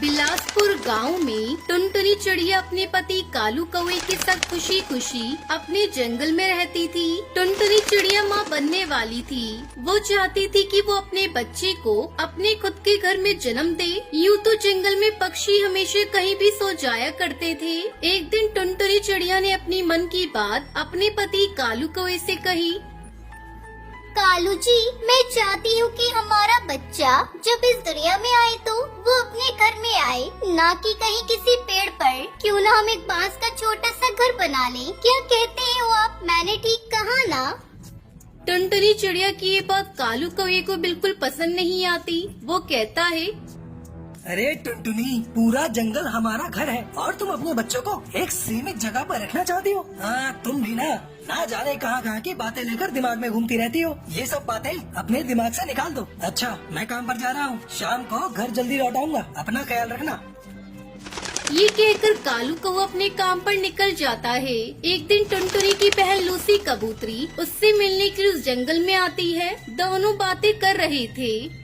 बिलासपुर गांव में टुनटुनी चिड़िया अपने पति कालू कौवे के साथ खुशी खुशी अपने जंगल में रहती थी। टुनटुनी चिड़िया माँ बनने वाली थी। वो चाहती थी कि वो अपने बच्चे को अपने खुद के घर में जन्म दे। यूँ तो जंगल में पक्षी हमेशा कहीं भी सो जाया करते थे। एक दिन टुनटुनी चिड़िया ने अपनी मन की बात अपने पति कालू कौवे से कही। कालू जी, मैं चाहती हूँ कि हमारा बच्चा जब इस दुनिया में आए तो वो अपने घर में आए, ना कि कहीं किसी पेड़ पर। क्यों ना हम एक बांस का छोटा सा घर बना लें? क्या कहते हैं वो आप? मैंने ठीक कहा ना? टुनटुनी चिड़िया की ये बात कालू कौवे को बिल्कुल पसंद नहीं आती। वो कहता है, अरे टुनटुनी, पूरा जंगल हमारा घर है और तुम अपने बच्चों को एक सीमित जगह पर रखना चाहती हो। हाँ, तुम भी ना जाने कहाँ की बातें लेकर दिमाग में घूमती रहती हो। ये सब बातें अपने दिमाग से निकाल दो। अच्छा, मैं काम पर जा रहा हूँ, शाम को घर जल्दी लौट आऊंगा, अपना ख्याल रखना। ये कहकर कालू कौवा अपने काम पर निकल जाता है। एक दिन टुनटुनी की बहन लूसी कबूतरी उससे मिलने के लिए उस जंगल में आती है। दोनों बातें कर रहे थे।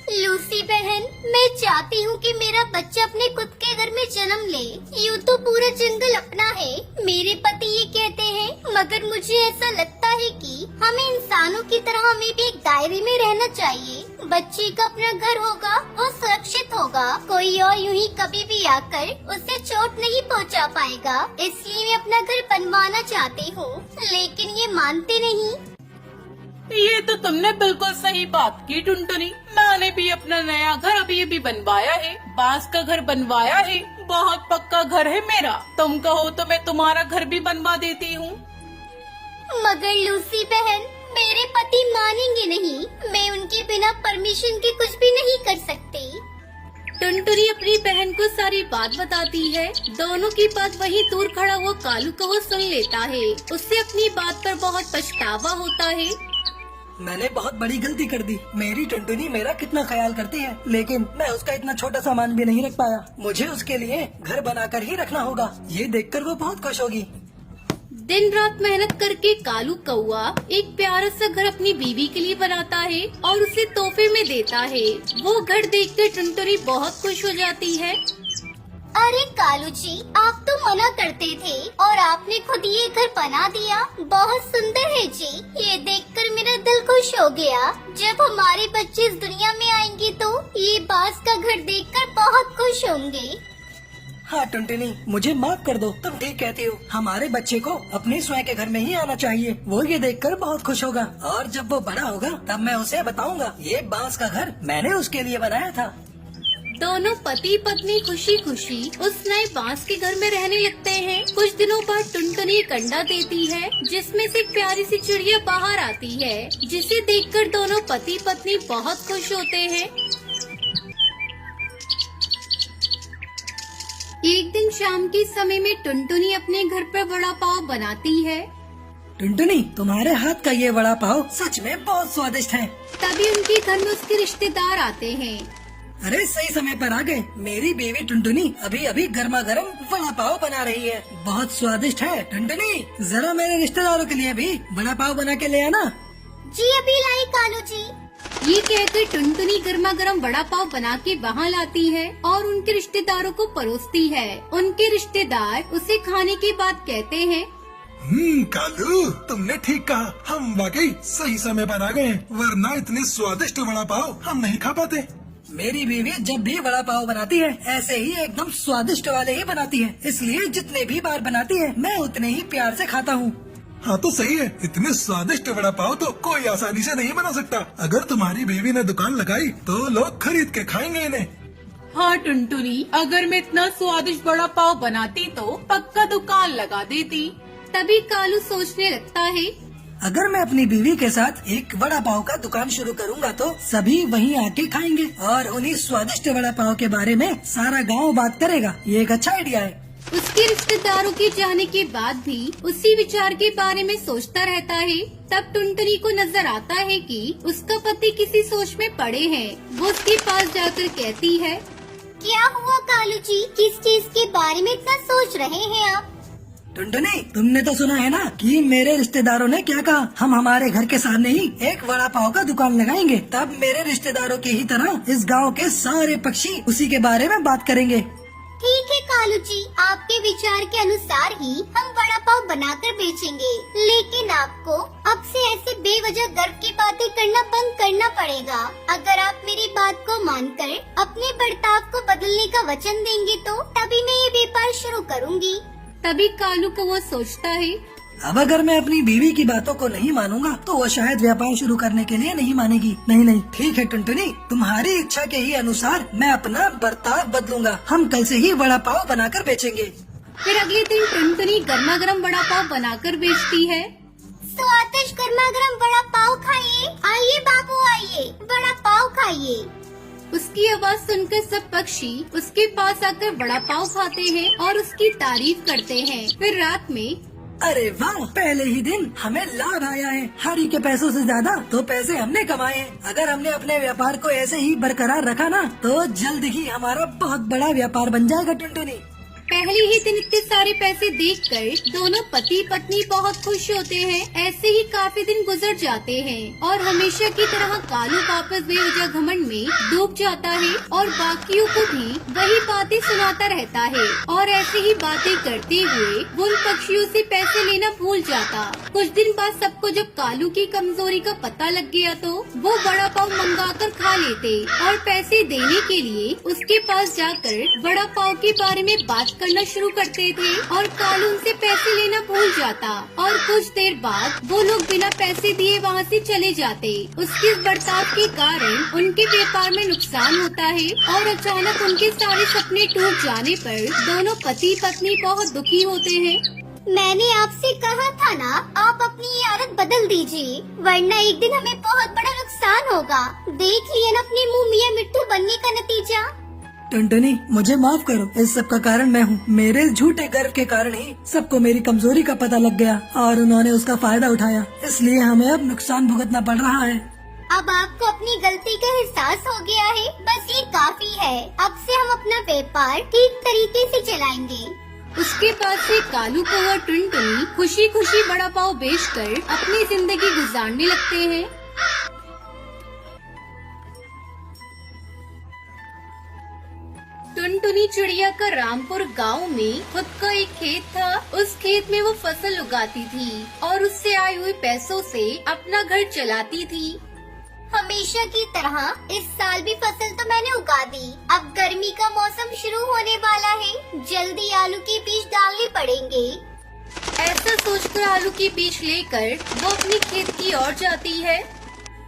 लूसी बहन, मैं चाहती हूँ कि मेरा बच्चा अपने खुद के घर में जन्म ले। यूँ तो पूरा जंगल अपना है, मेरे पति ये कहते हैं, मगर मुझे ऐसा लगता है कि हमें इंसानों की तरह हमें भी एक दायरे में रहना चाहिए। बच्चे का अपना घर होगा, वो सुरक्षित होगा, कोई और यूँ ही कभी भी आकर उसे चोट नहीं पहुँचा पाएगा। इसलिए मैं अपना घर बनवाना चाहती हूँ, लेकिन ये मानते नहीं। ये तो तुमने बिल्कुल सही बात की टुनटुनी। मैंने भी अपना नया घर अभी बनवाया है, बांस का घर बनवाया है। बहुत पक्का घर है मेरा। तुम कहो तो मैं तुम्हारा घर भी बनवा देती हूँ। मगर लूसी बहन, मेरे पति मानेंगे नहीं। मैं उनके बिना परमिशन के कुछ भी नहीं कर सकती। टुनटुनी अपनी बहन को सारी बात बताती है। दोनों की बात वहीं दूर खड़ा हुआ कालू कौवा सुन लेता है। उससे अपनी बात पर बहुत पछतावा होता है। मैंने बहुत बड़ी गलती कर दी। मेरी टुनटुनी मेरा कितना ख्याल करती है, लेकिन मैं उसका इतना छोटा सामान भी नहीं रख पाया। मुझे उसके लिए घर बनाकर ही रखना होगा। ये देखकर वो बहुत खुश होगी। दिन रात मेहनत करके कालू कौवा एक प्यारा सा घर अपनी बीवी के लिए बनाता है और उसे तोहफे में देता है। वो घर देखकर टुनटुनी बहुत खुश हो जाती है। अरे कालू जी, आप तो मना करते थे और आपने खुद ये घर बना दिया। बहुत सुंदर है जी। ये देखकर मेरा दिल खुश हो गया। जब हमारे बच्चे इस दुनिया में आएंगे तो ये बांस का घर देखकर बहुत खुश होंगे। हाँ टुनटुनी, मुझे माफ कर दो। तुम ठीक कहती हो, हमारे बच्चे को अपने स्वयं के घर में ही आना चाहिए। वो ये देखकर बहुत खुश होगा और जब वो बड़ा होगा तब मैं उसे बताऊंगा ये बांस का घर मैंने उसके लिए बनाया था। दोनों पति पत्नी खुशी खुशी उस नए बांस के घर में रहने लगते हैं। कुछ दिनों बाद टुनटुनी एक अंडा देती है, जिसमें से एक प्यारी सी चिड़िया बाहर आती है, जिसे देखकर दोनों पति पत्नी बहुत खुश होते हैं। एक दिन शाम के समय में टुनटुनी अपने घर पर वड़ा पाव बनाती है। टुनटुनी, तुम्हारे हाथ का ये वड़ा पाव सच में बहुत स्वादिष्ट है। तभी उनके घर में उसके रिश्तेदार आते हैं। अरे सही समय पर आ गए। मेरी बीवी टुनटुनी अभी अभी गर्मा गर्म वड़ा पाव बना रही है, बहुत स्वादिष्ट है। टुनटुनी, जरा मेरे रिश्तेदारों के लिए भी वड़ा पाव बना के ले आना। जी अभी लाई कालू जी। ये कहकर टुनटुनी गर्मा गर्म वड़ा पाव बना के वहाँ लाती है और उनके रिश्तेदारों को परोसती है। उनके रिश्तेदार उसे खाने के बाद कहते हैं, कालू, तुमने ठीक कहा। हम वाकई सही समय पर आ गए, वरना इतने स्वादिष्ट वड़ा पाव हम नहीं खा पाते। मेरी बीवी जब भी वड़ा पाव बनाती है ऐसे ही एकदम स्वादिष्ट वाले ही बनाती है, इसलिए जितने भी बार बनाती है मैं उतने ही प्यार से खाता हूँ। हाँ तो सही है, इतने स्वादिष्ट वड़ा पाव तो कोई आसानी से नहीं बना सकता। अगर तुम्हारी बीवी ने दुकान लगाई तो लोग खरीद के खाएंगे इन्हें। हाँ टुनटुनी, अगर मैं इतना स्वादिष्ट वड़ा पाव बनाती तो पक्का दुकान लगा देती। तभी कालू सोचने लगता है, अगर मैं अपनी बीवी के साथ एक वड़ा पाव का दुकान शुरू करूंगा तो सभी वहीं आके खाएंगे और उन्हीं स्वादिष्ट वड़ा पाव के बारे में सारा गांव बात करेगा। ये एक अच्छा आइडिया है। उसके रिश्तेदारों के जाने के बाद भी उसी विचार के बारे में सोचता रहता है। तब टुनटुनी को नजर आता है कि उसका पति किसी सोच में पड़े हैं। वो उसके पास जाकर कहती है, क्या हुआ कालू जी? किस चीज के बारे में इतना सोच रहे हैं आप? टुनटुनी, तुमने तो सुना है ना कि मेरे रिश्तेदारों ने क्या कहा? हम हमारे घर के सामने ही एक वड़ा पाव का दुकान लगाएंगे। तब मेरे रिश्तेदारों की ही तरह इस गांव के सारे पक्षी उसी के बारे में बात करेंगे। ठीक है कालू जी, आपके विचार के अनुसार ही हम वड़ा पाव बनाकर बेचेंगे। लेकिन आपको अब से ऐसे बेवजह गर्व की बातें करना बंद करना पड़ेगा। अगर आप मेरी बात को मानकर अपने बर्ताव को बदलने का वचन देंगे तो तभी मैं ये व्यापार शुरू करूंगी। तभी कालू कौवा सोचता है, अब अगर मैं अपनी बीवी की बातों को नहीं मानूंगा तो वो शायद व्यापार शुरू करने के लिए नहीं मानेगी। नहीं, ठीक है टुनटुनी, तुम्हारी इच्छा के ही अनुसार मैं अपना बर्ताव बदलूंगा। हम कल से ही वड़ा पाव बनाकर बेचेंगे। फिर अगले दिन टुनटुनी गर्मा गर्म वड़ा पाव बनाकर बेचती है। स्वादिष्ट गर्मा गर्म वड़ा पाव खाइए। आइए बाबू आइए, वड़ा पाव खाइए। उसकी आवाज सुनकर सब पक्षी उसके पास आकर वड़ा पाव खाते हैं और उसकी तारीफ करते हैं। फिर रात में, अरे वाह, पहले ही दिन हमें लाभ आया है। हरी के पैसों से ज्यादा तो पैसे हमने कमाए हैं। अगर हमने अपने व्यापार को ऐसे ही बरकरार रखा ना तो जल्द ही हमारा बहुत बड़ा व्यापार बन जाएगा टुनटुनी। पहले ही दिन इतने सारे पैसे देखकर दोनों पति पत्नी बहुत खुश होते हैं। ऐसे ही काफी दिन गुजर जाते हैं और हमेशा की तरह कालू वापस बेवजह घमंड में डूब जाता है और बाकियों को भी वही बातें सुनाता रहता है। और ऐसे ही बातें करते हुए वो उन पक्षियों से पैसे लेना भूल जाता। कुछ दिन बाद सबको जब कालू की कमजोरी का पता लग गया तो वो वड़ा पाव मंगा कर खा लेते और पैसे देने के लिए उसके पास जाकर वड़ा पाव के बारे में बात करना शुरू करते थे और कालू उनसे पैसे लेना भूल जाता और कुछ देर बाद वो लोग बिना पैसे दिए वहाँ से चले जाते। उसके इस बर्ताव के कारण उनके व्यापार में नुकसान होता है और अचानक उनके सारे सपने टूट जाने पर दोनों पति पत्नी बहुत दुखी होते हैं। मैंने आपसे कहा था ना, आप अपनी ये आदत बदल दीजिए, वरना एक दिन हमें बहुत बड़ा नुकसान होगा। देख लिए ना अपने मुंह मियां मिट्टू बनने का नतीजा। टुनटुनी, मुझे माफ करो, इस सब का कारण मैं हूँ। मेरे झूठे गर्व के कारण ही सबको मेरी कमजोरी का पता लग गया और उन्होंने उसका फायदा उठाया, इसलिए हमें अब नुकसान भुगतना पड़ रहा है। अब आपको अपनी गलती का एहसास हो गया है, बस ये काफी है। अब से हम अपना व्यापार ठीक तरीके से चलाएंगे। उसके बाद से कालू कौवा टुनटुनी खुशी खुशी वड़ा पाव बेचकर अपनी जिंदगी गुजारने लगते हैं। टुनटुनी चिड़िया का रामपुर गांव में खुद का एक खेत था। उस खेत में वो फसल उगाती थी और उससे आए हुए पैसों से अपना घर चलाती थी। हमेशा की तरह इस साल भी फसल तो मैंने उगा दी। अब गर्मी का मौसम शुरू होने वाला है, जल्दी आलू के बीज डालने पड़ेंगे। ऐसा सोचकर आलू के बीज लेकर वो अपने खेत की ओर जाती है।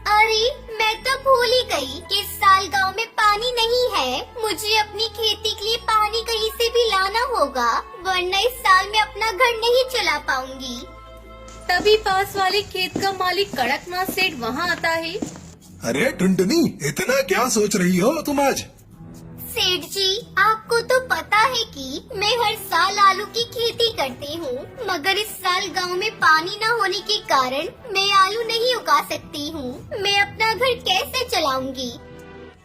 अरे मैं तो भूल ही गई कि इस साल गांव में पानी नहीं है। मुझे अपनी खेती के लिए पानी कहीं से भी लाना होगा, वरना इस साल मैं अपना घर नहीं चला पाऊंगी। तभी पास वाले खेत का मालिक कड़कनाथ सेठ वहाँ आता है। अरे टुनटुनी, इतना क्या सोच रही हो तुम आज? सेठ जी, आपको तो पता है कि मैं हर साल आलू की खेती करती हूँ, मगर इस साल गांव में पानी न होने के कारण मैं आलू नहीं उगा सकती हूँ। मैं अपना घर कैसे चलाऊंगी?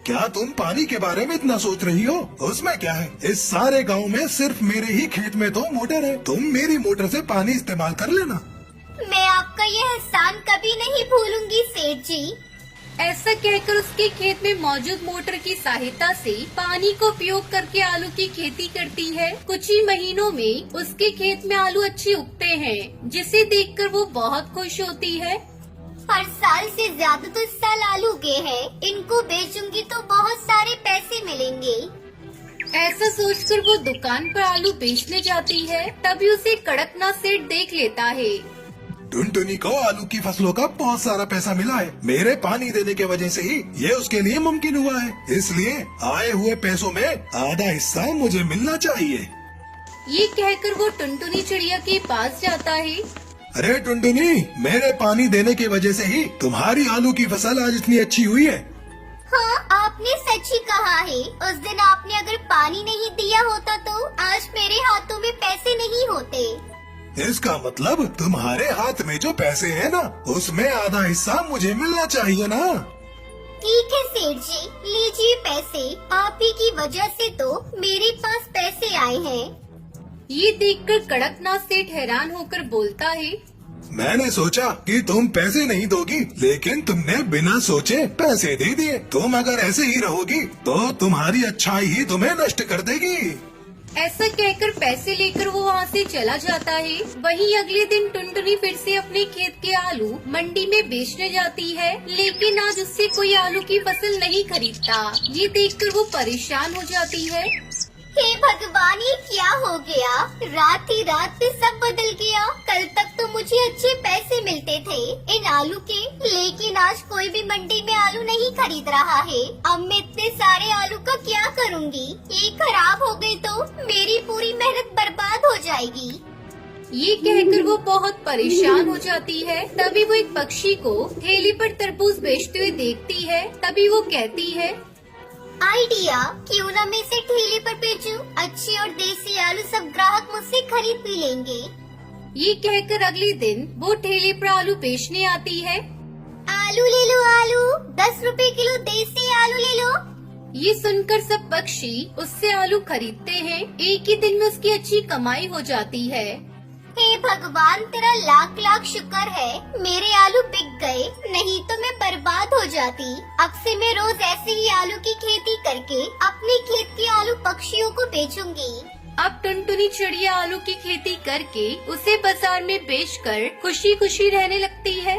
क्या तुम पानी के बारे में इतना सोच रही हो? उसमें क्या है, इस सारे गांव में सिर्फ मेरे ही खेत में तो मोटर है। तुम मेरी मोटर से पानी इस्तेमाल कर लेना। मैं आपका यह एहसान कभी नहीं भूलूंगी सेठ जी। ऐसा कहकर उसके खेत में मौजूद मोटर की सहायता से पानी को उपयोग करके आलू की खेती करती है। कुछ ही महीनों में उसके खेत में आलू अच्छे उगते हैं, जिसे देखकर वो बहुत खुश होती है। हर साल से ज्यादा तो इस साल आलू उगे हैं, इनको बेचूंगी तो बहुत सारे पैसे मिलेंगे। ऐसा सोचकर वो दुकान पर आलू बेचने जाती है। तभी उसे कड़कनाथ सेठ देख लेता है। टुनटुनी को आलू की फसलों का बहुत सारा पैसा मिला है। मेरे पानी देने के वजह से ही ये उसके लिए मुमकिन हुआ है, इसलिए आए हुए पैसों में आधा हिस्सा मुझे मिलना चाहिए। ये कहकर वो टुनटुनी चिड़िया के पास जाता है। अरे टुनटुनी, मेरे पानी देने की वजह से ही तुम्हारी आलू की फसल आज इतनी अच्छी हुई है। हाँ, आपने सच ही कहा है। उस दिन आपने अगर पानी नहीं दिया होता तो आज मेरे हाथों में पैसे नहीं होते। इसका मतलब तुम्हारे हाथ में जो पैसे है ना, उसमें आधा हिस्सा मुझे मिलना चाहिए ना। ठीक है सेठ जी, लीजिए पैसे। आप ही की वजह से तो मेरे पास पैसे आए हैं। ये देखकर कड़कनाथ सेठ हैरान होकर बोलता है, मैंने सोचा कि तुम पैसे नहीं दोगी, लेकिन तुमने बिना सोचे पैसे दे दिए। तुम अगर ऐसे ही रहोगी तो तुम्हारी अच्छाई ही तुम्हें नष्ट कर देगी। ऐसा कहकर पैसे लेकर वो वहाँ से चला जाता है। वहीं अगले दिन टुनटुनी फिर से अपने खेत के आलू मंडी में बेचने जाती है, लेकिन आज उससे कोई आलू की फसल नहीं खरीदता। ये देखकर वो परेशान हो जाती है। हे भगवान, ये क्या हो गया? रात ही रात में सब बदल गया। कल तक तो मुझे अच्छे पैसे मिलते थे इन आलू के, लेकिन आज कोई भी मंडी में आलू नहीं खरीद रहा है। अब मैं इतने सारे आलू का क्या करूँगी? ये खराब हो गए तो मेरी पूरी मेहनत बर्बाद हो जाएगी। ये कहकर वो बहुत परेशान हो जाती है। तभी वो एक पक्षी को ठेले पर तरबूज बेचते हुए देखती है। तभी वो कहती है, आइडिया, क्यों ना मैं इसे ठेले पर बेचूं? अच्छे और देसी आलू सब ग्राहक मुझसे खरीद भी लेंगे। ये कहकर अगले दिन वो ठेले पर आलू बेचने आती है। आलू ले लो, आलू 10 रुपए किलो देसी आलू ले लो। ये सुनकर सब पक्षी उससे आलू खरीदते हैं। एक ही दिन में उसकी अच्छी कमाई हो जाती है। हे भगवान, तेरा लाख लाख शुक्र है मेरे आलू बिक गए, नहीं तो मैं बर्बाद हो जाती। अब से मैं रोज ऐसे ही आलू की खेती करके अपने खेत के आलू पक्षियों को बेचूंगी। अब टुनटुनी चिड़िया आलू की खेती करके उसे बाजार में बेचकर खुशी खुशी रहने लगती है।